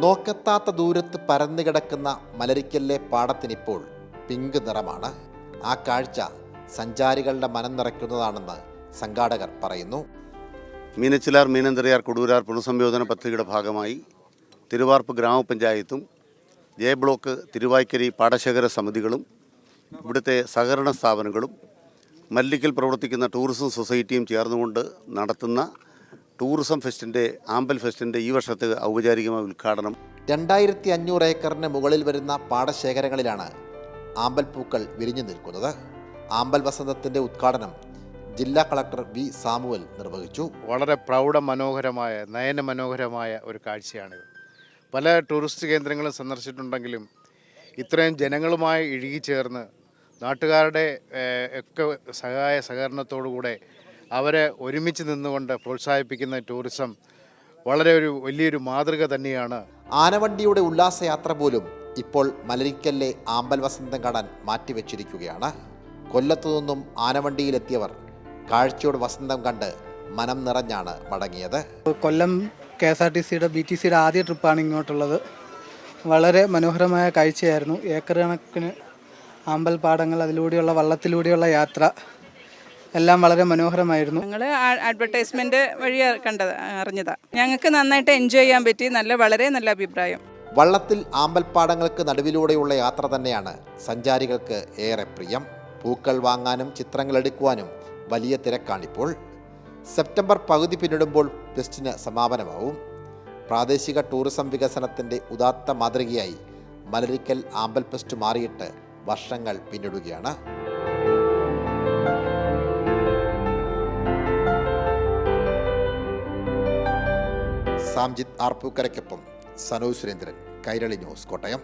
നോക്കെത്താത്ത ദൂരത്ത് പരന്നു കിടക്കുന്ന മലരിക്കലിലെ പാടത്തിനിപ്പോൾ പിങ്ക് നിറമാണ്. ആ കാഴ്ച സഞ്ചാരികളുടെ മനം നിറയ്ക്കുന്നതാണെന്ന് സംഘാടകർ പറയുന്നു. മീനച്ചിലാർ മീനന്തരയാർ കൊടുൂരാർ പുനഃസംയോജന പദ്ധതിയുടെ ഭാഗമായി തിരുവാർപ്പ് ഗ്രാമപഞ്ചായത്തും ജെ ബ്ലോക്ക് തിരുവായ്ക്കരി പാടശേഖര സമിതികളും ഇവിടുത്തെ സഹകരണ സ്ഥാപനങ്ങളും മല്ലിക്കൽ പ്രവർത്തിക്കുന്ന ടൂറിസം സൊസൈറ്റിയും ചേർന്നുകൊണ്ട് നടത്തുന്ന ടൂറിസം ഫെസ്റ്റിൻ്റെ ആമ്പൽ ഫെസ്റ്റിൻ്റെ ഈ വർഷത്തെ ഔപചാരികമായ ഉദ്ഘാടനം 2500 ഏക്കറിന് മുകളിൽ വരുന്ന പാടശേഖരങ്ങളിലാണ് ആമ്പൽ പൂക്കൾ വിരിഞ്ഞു നിൽക്കുന്നത്. ആമ്പൽ വസന്തത്തിൻ്റെ ഉദ്ഘാടനം ജില്ലാ കളക്ടർ വി സാമുവൽ നിർവഹിച്ചു. വളരെ പ്രൗഢമനോഹരമായ നയനമനോഹരമായ ഒരു കാഴ്ചയാണിത്. പല ടൂറിസ്റ്റ് കേന്ദ്രങ്ങളും സന്ദർശിച്ചിട്ടുണ്ടെങ്കിലും ഇത്രയും ജനങ്ങളുമായി ഇഴുകിച്ചേർന്ന് നാട്ടുകാരുടെ ഒക്കെ സഹകരണത്തോടുകൂടെ അവരെ ഒരുമിച്ച് നിന്നുകൊണ്ട് പ്രോത്സാഹിപ്പിക്കുന്ന ടൂറിസം വളരെ വലിയൊരു മാതൃക തന്നെയാണ്. ആനവണ്ടിയുടെ ഉല്ലാസയാത്ര പോലും ഇപ്പോൾ മലരിക്കലിലെ ആമ്പൽ വസന്തം കാണാൻ മാറ്റിവെച്ചിരിക്കുകയാണ്. കൊല്ലത്തു നിന്നും ആനവണ്ടിയിലെത്തിയവർ കാഴ്ചയുടെ വസന്തം കണ്ട് മനം നിറഞ്ഞാണ് മടങ്ങിയത്. കൊല്ലം KSRTCയുടെ BTCയുടെ ആദ്യ ട്രിപ്പാണ് ഇങ്ങോട്ടുള്ളത്. വളരെ മനോഹരമായ കാഴ്ചയായിരുന്നു. ഏക്കർ കണക്കിന് ആമ്പൽ പാടങ്ങൾ, അതിലൂടെയുള്ള വള്ളത്തിലൂടെയുള്ള യാത്ര എല്ലാം വളരെ മനോഹരമായിരുന്നു. ഞങ്ങൾ അഡ്വർടൈസ്മെന്റ് വഴി അറിഞ്ഞതാണ്. ഞങ്ങൾക്ക് നന്നായിട്ട് എൻജോയ് ചെയ്യാൻ പറ്റി. വളരെ നല്ല അഭിപ്രായം. വള്ളത്തിൽ ആമ്പൽപ്പാടങ്ങൾക്ക് നടുവിലൂടെയുള്ള യാത്ര തന്നെയാണ് സഞ്ചാരികൾക്ക് ഏറെ പ്രിയം. പൂക്കൾ വാങ്ങാനും ചിത്രങ്ങൾ എടുക്കുവാനും വലിയ തിരക്കാണിപ്പോൾ. സെപ്റ്റംബർ പകുതി പിന്നിടുമ്പോൾ ഫെസ്റ്റിന് സമാപനമാവും. പ്രാദേശിക ടൂറിസം വികസനത്തിൻ്റെ ഉദാത്ത മാതൃകയായി മലരിക്കൽ ആമ്പൽ ഫെസ്റ്റ് മാറിയിട്ട് വർഷങ്ങൾ പിന്നിടുകയാണ്. സാംജിത്ത് ആർപ്പൂക്കരയ്ക്കൊപ്പം സനോജ് സുരേന്ദ്രൻ, കൈരളി ന്യൂസ്, കോട്ടയം.